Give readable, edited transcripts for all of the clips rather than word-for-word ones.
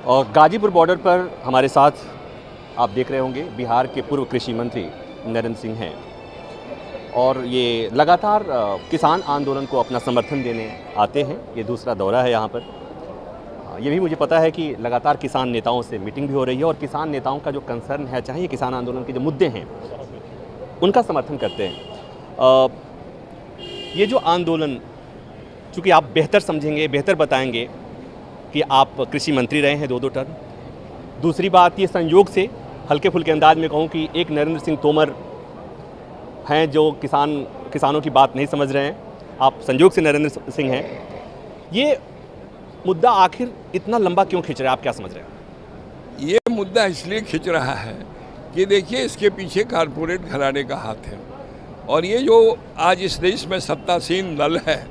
और गाजीपुर बॉर्डर पर हमारे साथ आप देख रहे होंगे बिहार के पूर्व कृषि मंत्री नरेंद्र सिंह हैं और ये लगातार किसान आंदोलन को अपना समर्थन देने आते हैं। ये दूसरा दौरा है यहाँ पर। ये भी मुझे पता है कि लगातार किसान नेताओं से मीटिंग भी हो रही है और किसान नेताओं का जो कंसर्न है, चाहे ये किसान आंदोलन के जो मुद्दे हैं उनका समर्थन करते हैं। ये जो आंदोलन, चूँकि आप बेहतर समझेंगे, बेहतर बताएंगे कि आप कृषि मंत्री रहे हैं 2 टर्म। दूसरी बात, ये संयोग से हल्के फुल्के अंदाज में कहूँ कि एक नरेंद्र सिंह तोमर हैं जो किसानों की बात नहीं समझ रहे हैं। आप संयोग से नरेंद्र सिंह हैं। ये मुद्दा आखिर इतना लंबा क्यों खिंच रहा है, आप क्या समझ रहे हैं? ये मुद्दा इसलिए खिंच रहा है कि देखिए, इसके पीछे कारपोरेट घराने का हाथ है और ये जो आज इस देश में सत्तासीन दल है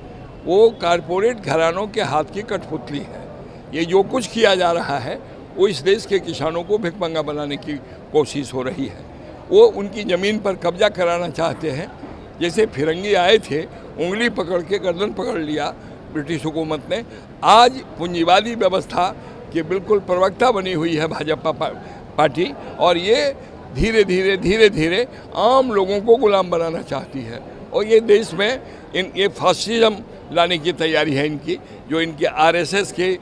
वो कारपोरेट घरानों के हाथ की कठपुतली है। ये जो कुछ किया जा रहा है वो इस देश के किसानों को भिखमंगा बनाने की कोशिश हो रही है। वो उनकी ज़मीन पर कब्जा कराना चाहते हैं। जैसे फिरंगी आए थे, उंगली पकड़ के गर्दन पकड़ लिया ब्रिटिश हुकूमत ने। आज पूंजीवादी व्यवस्था की बिल्कुल प्रवक्ता बनी हुई है भाजपा पार्टी और ये धीरे धीरे आम लोगों को गुलाम बनाना चाहती है। और ये देश में ये फासिज्म लाने की तैयारी है इनकी। जो इनके आरएसएस के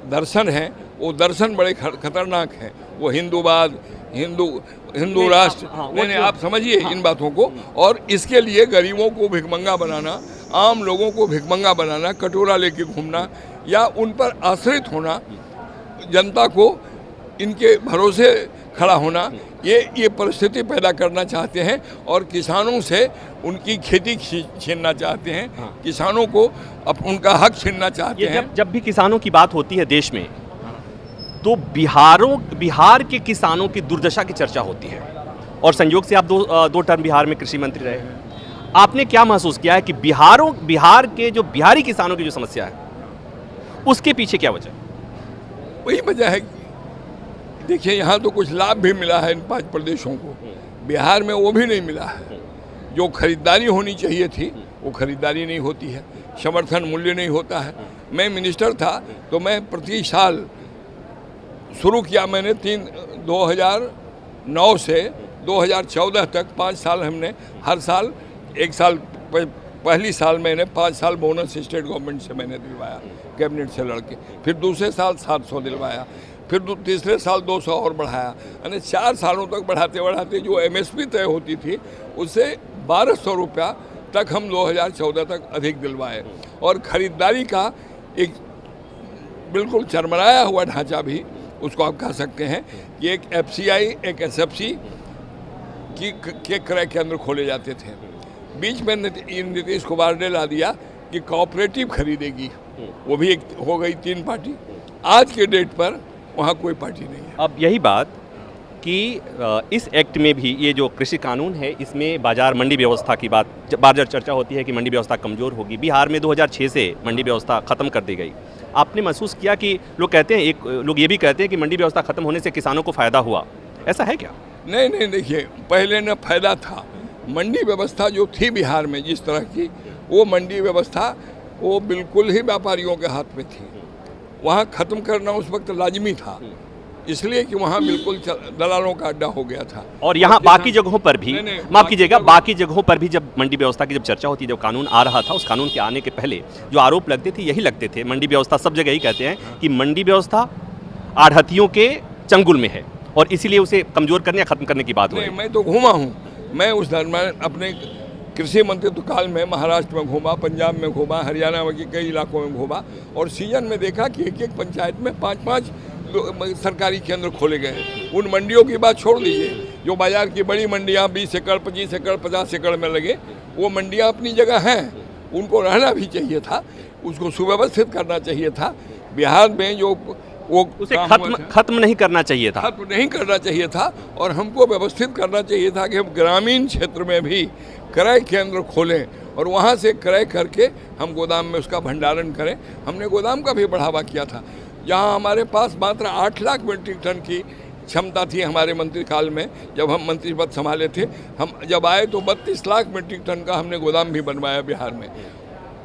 दर्शन हैं वो दर्शन बड़े खतरनाक हैं। वो हिंदूवाद, हिंदू राष्ट्र, नहीं, आप समझिए इन बातों को। और इसके लिए गरीबों को भिखमंगा बनाना, आम लोगों को भिखमंगा बनाना, कटोरा लेके घूमना या उन पर आश्रित होना, जनता को इनके भरोसे खड़ा होना, ये परिस्थिति पैदा करना चाहते हैं और किसानों से उनकी खेती छीनना चाहते हैं। किसानों को उनका हक छीनना चाहते हैं। जब भी किसानों की बात होती है देश में तो बिहार के किसानों की दुर्दशा की चर्चा होती है और संयोग से आप दो टर्म बिहार में कृषि मंत्री रहे हैं। आपने क्या महसूस किया है कि बिहार के जो बिहारी किसानों की जो समस्या है उसके पीछे क्या वजह? वही वजह है, देखिए, यहाँ तो कुछ लाभ भी मिला है इन 5 प्रदेशों को, बिहार में वो भी नहीं मिला है। जो खरीदारी होनी चाहिए थी वो खरीदारी नहीं होती है, समर्थन मूल्य नहीं होता है। मैं मिनिस्टर था तो मैं प्रति साल शुरू किया, मैंने 2009 से 2014 तक 5 साल हमने हर साल, एक साल पहली साल मैंने 5 साल बोनस स्टेट गवर्नमेंट से मैंने दिलवाया, कैबिनेट से लड़के। फिर दूसरे साल 700 दिलवाया, फिर तीसरे साल 200 और बढ़ाया। यानी 4 सालों तक बढ़ाते बढ़ाते जो एमएसपी तय होती थी उससे 1200 रुपया तक हम 2014 तक अधिक दिलवाए। और ख़रीदारी का एक बिल्कुल चरमराया हुआ ढांचा भी उसको आप कह सकते हैं कि एक एफसीआई, एक एसएफसी के क्रय केंद्र खोले जाते थे। बीच में नीतीश कुमार ने ला दिया कि कोऑपरेटिव खरीदेगी, वो भी एक हो गई 3 पार्टी। आज के डेट पर वहाँ कोई पार्टी नहीं है। अब यही बात कि इस एक्ट में भी ये जो कृषि कानून है इसमें बाजार मंडी व्यवस्था की बात बार चर्चा होती है कि मंडी व्यवस्था कमज़ोर होगी। बिहार में 2006 से मंडी व्यवस्था ख़त्म कर दी गई। आपने महसूस किया कि लोग कहते हैं, लोग ये भी कहते हैं कि मंडी व्यवस्था ख़त्म होने से किसानों को फ़ायदा हुआ, ऐसा है क्या? नहीं, देखिए, पहले न फ़ायदा था। मंडी व्यवस्था जो थी बिहार में जिस तरह की, वो मंडी व्यवस्था वो बिल्कुल ही व्यापारियों के हाथ में थी। वहाँ ख़त्म करना उस वक्त लाजमी था, इसलिए कि वहाँ बिल्कुल दलालों का अड्डा हो गया था। और यहाँ बाकी जगहों पर भी, माफ़ कीजिएगा, बाकी जगहों पर भी जब मंडी व्यवस्था की जब चर्चा होती है, जब कानून आ रहा था, उस कानून के आने के पहले जो आरोप लगते थे यही लगते थे। मंडी व्यवस्था सब जगह ही कहते हैं कि मंडी व्यवस्था आढ़तियों के चंगुल में है और इसीलिए उसे कमज़ोर करने या ख़त्म करने की बात हो रही है। मैं तो घूमा हूँ, मैं उस दरम्यान अपने कृषि मंत्रित्व काल में महाराष्ट्र में घूमा, पंजाब में घूमा, हरियाणा के कई इलाकों में घूमा और सीजन में देखा कि एक पंचायत में 5-5 सरकारी केंद्र खोले गए। उन मंडियों की बात छोड़ दीजिए, जो बाजार की बड़ी मंडियाँ 20 एकड़, 25 एकड़, 50 एकड़ में लगे, वो मंडियाँ अपनी जगह हैं, उनको रहना भी चाहिए था, उसको सुव्यवस्थित करना चाहिए था। बिहार में जो वो उसे खत्म नहीं करना चाहिए था, खत्म नहीं करना चाहिए था और हमको व्यवस्थित करना चाहिए था कि हम ग्रामीण क्षेत्र में भी क्रय केंद्र खोलें और वहाँ से क्रय करके हम गोदाम में उसका भंडारण करें। हमने गोदाम का भी बढ़ावा किया था। जहाँ हमारे पास मात्र 8 लाख मीट्रिक टन की क्षमता थी हमारे मंत्रिकाल में, जब हम मंत्री पद संभाले थे, हम जब आए तो 32 लाख मीट्रिक टन का हमने गोदाम भी बनवाया बिहार में।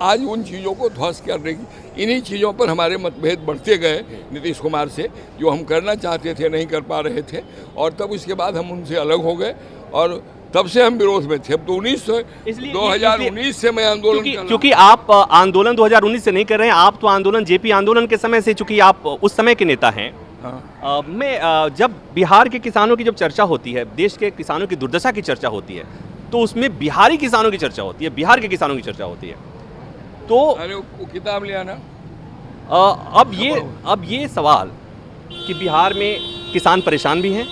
आज उन चीज़ों को ध्वस्त करने की, इन्हीं चीज़ों पर हमारे मतभेद बढ़ते गए नीतीश कुमार से, जो हम करना चाहते थे नहीं कर पा रहे थे, और तब इसके बाद हम उनसे अलग हो गए और तब से हम विरोध में थे। अब तो 2019 से मैं आंदोलन, क्योंकि आप आंदोलन 2019 से नहीं कर रहे हैं, आप तो आंदोलन जेपी आंदोलन के समय से, चूंकि आप उस समय के नेता हैं। हाँ। जब बिहार के किसानों की जब चर्चा होती है, देश के किसानों की दुर्दशा की चर्चा होती है, तो उसमें बिहारी किसानों की चर्चा होती है, बिहार के किसानों की चर्चा होती है। तो अरे वो किताब ले आना। अब ये सवाल कि बिहार में किसान परेशान भी हैं,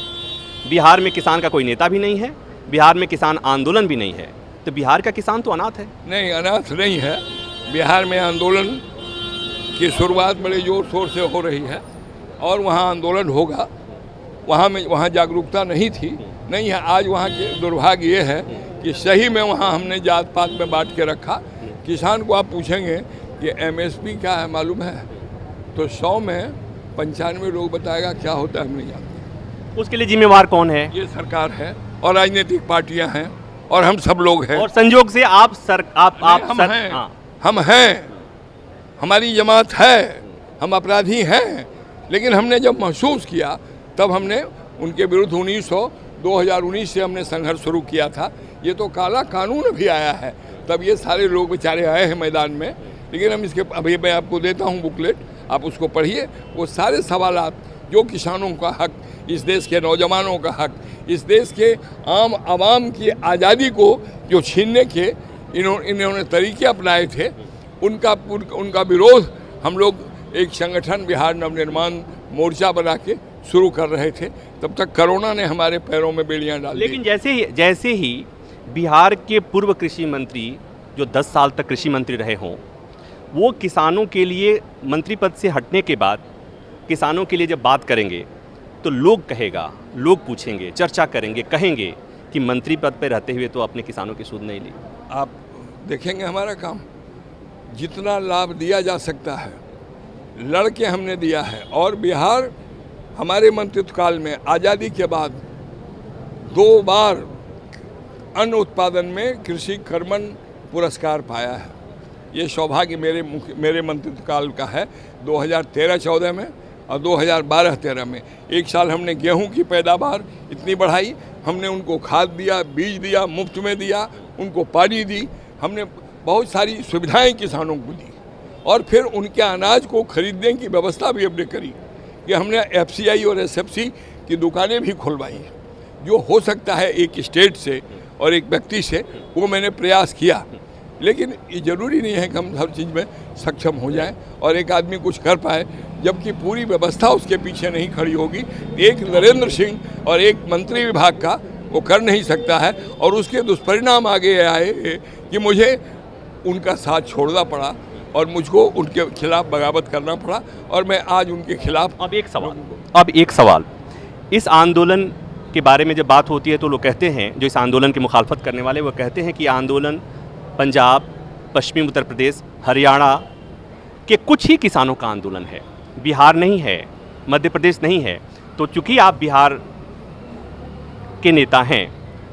बिहार में किसान का कोई नेता भी नहीं है, बिहार में किसान आंदोलन भी नहीं है, तो बिहार का किसान तो अनाथ है। नहीं, अनाथ नहीं है। बिहार में आंदोलन की शुरुआत बड़े जोर शोर से हो रही है और वहाँ आंदोलन होगा। वहाँ जागरूकता नहीं थी, नहीं है। आज वहाँ के दुर्भाग्य ये है कि सही में वहाँ हमने जात पात में बांट के रखा। किसान को आप पूछेंगे कि एमएसपी क्या है मालूम है, तो 100 में 95 लोग बताएगा क्या होता है हम नहीं जानते। उसके लिए जिम्मेवार कौन है? ये सरकार है और राजनीतिक पार्टियां हैं और हम सब लोग हैं। और संयोग से आप हैं। हाँ। हम हैं, हमारी जमात है, हम अपराधी हैं, लेकिन हमने जब महसूस किया तब हमने उनके विरुद्ध 2019 से हमने संघर्ष शुरू किया था। ये तो काला कानून भी आया है, तब ये सारे लोग बेचारे आए हैं मैदान में। लेकिन हम इसके, अभी मैं आपको देता हूँ बुकलेट, आप उसको पढ़िए। वो सारे सवालात जो किसानों का हक, इस देश के नौजवानों का हक, इस देश के आम आवाम की आज़ादी को जो छीनने के इन्होंने तरीके अपनाए थे, उनका विरोध हम लोग एक संगठन बिहार नवनिर्माण मोर्चा बना के शुरू कर रहे थे। तब तक कोरोना ने हमारे पैरों में बेड़ियां डाल दी। लेकिन जैसे ही बिहार के पूर्व कृषि मंत्री, जो 10 साल तक कृषि मंत्री रहे हों, वो किसानों के लिए मंत्री पद से हटने के बाद किसानों के लिए जब बात करेंगे तो लोग पूछेंगे, चर्चा करेंगे, कहेंगे कि मंत्री पद पर रहते हुए तो अपने किसानों की सूद नहीं ली। आप देखेंगे हमारा काम, जितना लाभ दिया जा सकता है लड़के हमने दिया है। और बिहार हमारे मंत्रित्व काल में आज़ादी के बाद 2 बार अन्न उत्पादन में कृषि कर्मण पुरस्कार पाया है। ये सौभाग्य मेरे मंत्रित्व काल का है। 2013-14 में और 2012-13 में एक साल हमने गेहूं की पैदावार इतनी बढ़ाई, हमने उनको खाद दिया, बीज दिया, मुफ्त में दिया, उनको पानी दी, हमने बहुत सारी सुविधाएं किसानों को दी। और फिर उनके अनाज को खरीदने की व्यवस्था भी हमने करी कि हमने एफसीआई और एसएफसी की दुकानें भी खुलवाई। जो हो सकता है एक स्टेट से और एक व्यक्ति से, वो मैंने प्रयास किया। लेकिन ये ज़रूरी नहीं है कि हम हर चीज़ में सक्षम हो जाएं और एक आदमी कुछ कर पाए जबकि पूरी व्यवस्था उसके पीछे नहीं खड़ी होगी। एक नरेंद्र सिंह और एक मंत्री विभाग का वो कर नहीं सकता है। और उसके दुष्परिणाम आगे आए कि मुझे उनका साथ छोड़ना पड़ा और मुझको उनके खिलाफ बगावत करना पड़ा और मैं आज उनके खिलाफ। अब एक सवाल, इस आंदोलन के बारे में जब बात होती है तो लोग कहते हैं, जो इस आंदोलन की मुखालफत करने वाले, वो कहते हैं कि आंदोलन पंजाब, पश्चिमी उत्तर प्रदेश, हरियाणा के कुछ ही किसानों का आंदोलन है, बिहार नहीं है, मध्य प्रदेश नहीं है। तो चूंकि आप बिहार के नेता हैं,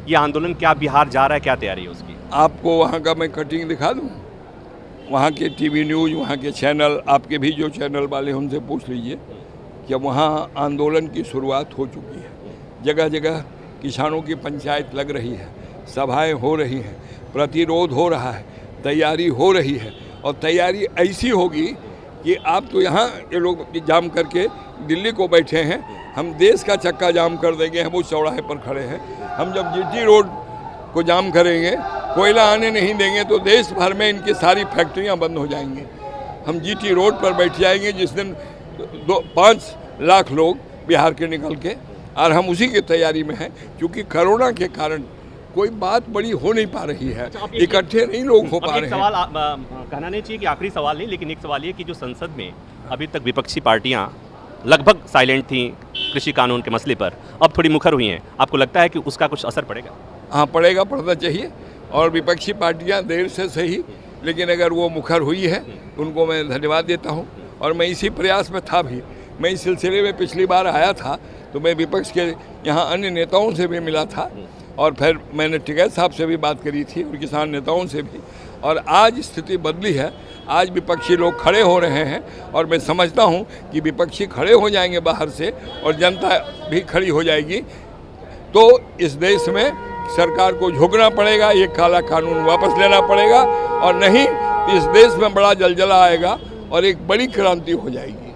ये आंदोलन क्या बिहार जा रहा है, क्या तैयारी है उसकी? आपको वहाँ का मैं कटिंग दिखा दूँ, वहाँ के टीवी न्यूज़, वहाँ के चैनल, आपके भी जो चैनल वाले उनसे पूछ लीजिए कि वहाँ आंदोलन की शुरुआत हो चुकी है। जगह जगह किसानों की पंचायत लग रही है, सभाएं हो रही हैं, प्रतिरोध हो रहा है, तैयारी हो रही है। और तैयारी ऐसी होगी कि आप तो यहाँ ये लोग जाम करके दिल्ली को बैठे हैं, हम देश का चक्का जाम कर देंगे। हम उस चौराहे पर खड़े हैं, हम जब जीटी रोड को जाम करेंगे, कोयला आने नहीं देंगे, तो देश भर में इनकी सारी फैक्ट्रियाँ बंद हो जाएंगी। हम जीटी रोड पर बैठ जाएंगे जिस दिन 5 लाख लोग बिहार के निकल के, और हम उसी की तैयारी में हैं। क्योंकि कोरोना के कारण कोई बात बड़ी हो नहीं पा रही है, इकट्ठे नहीं लोग हो पा रहे हैं। सवाल कहना नहीं चाहिए कि आखिरी सवाल नहीं, लेकिन एक सवाल ये कि जो संसद में अभी तक विपक्षी पार्टियां लगभग साइलेंट थी कृषि कानून के मसले पर, अब थोड़ी मुखर हुई हैं, आपको लगता है कि उसका कुछ असर पड़ेगा? हाँ, पड़ेगा, पड़ना चाहिए। और विपक्षी पार्टियां देर से सही, लेकिन अगर वो मुखर हुई है उनको मैं धन्यवाद देता हूँ। और मैं इसी प्रयास में था भी। मैं इस सिलसिले में पिछली बार आया था तो मैं विपक्ष के यहाँ अन्य नेताओं से भी मिला था और फिर मैंने टिकैत साहब से भी बात करी थी और किसान नेताओं से भी। और आज स्थिति बदली है। आज विपक्षी लोग खड़े हो रहे हैं और मैं समझता हूं कि विपक्षी खड़े हो जाएंगे बाहर से और जनता भी खड़ी हो जाएगी, तो इस देश में सरकार को झुकना पड़ेगा, ये काला कानून वापस लेना पड़ेगा, और नहीं इस देश में बड़ा जलजला आएगा और एक बड़ी क्रांति हो जाएगी।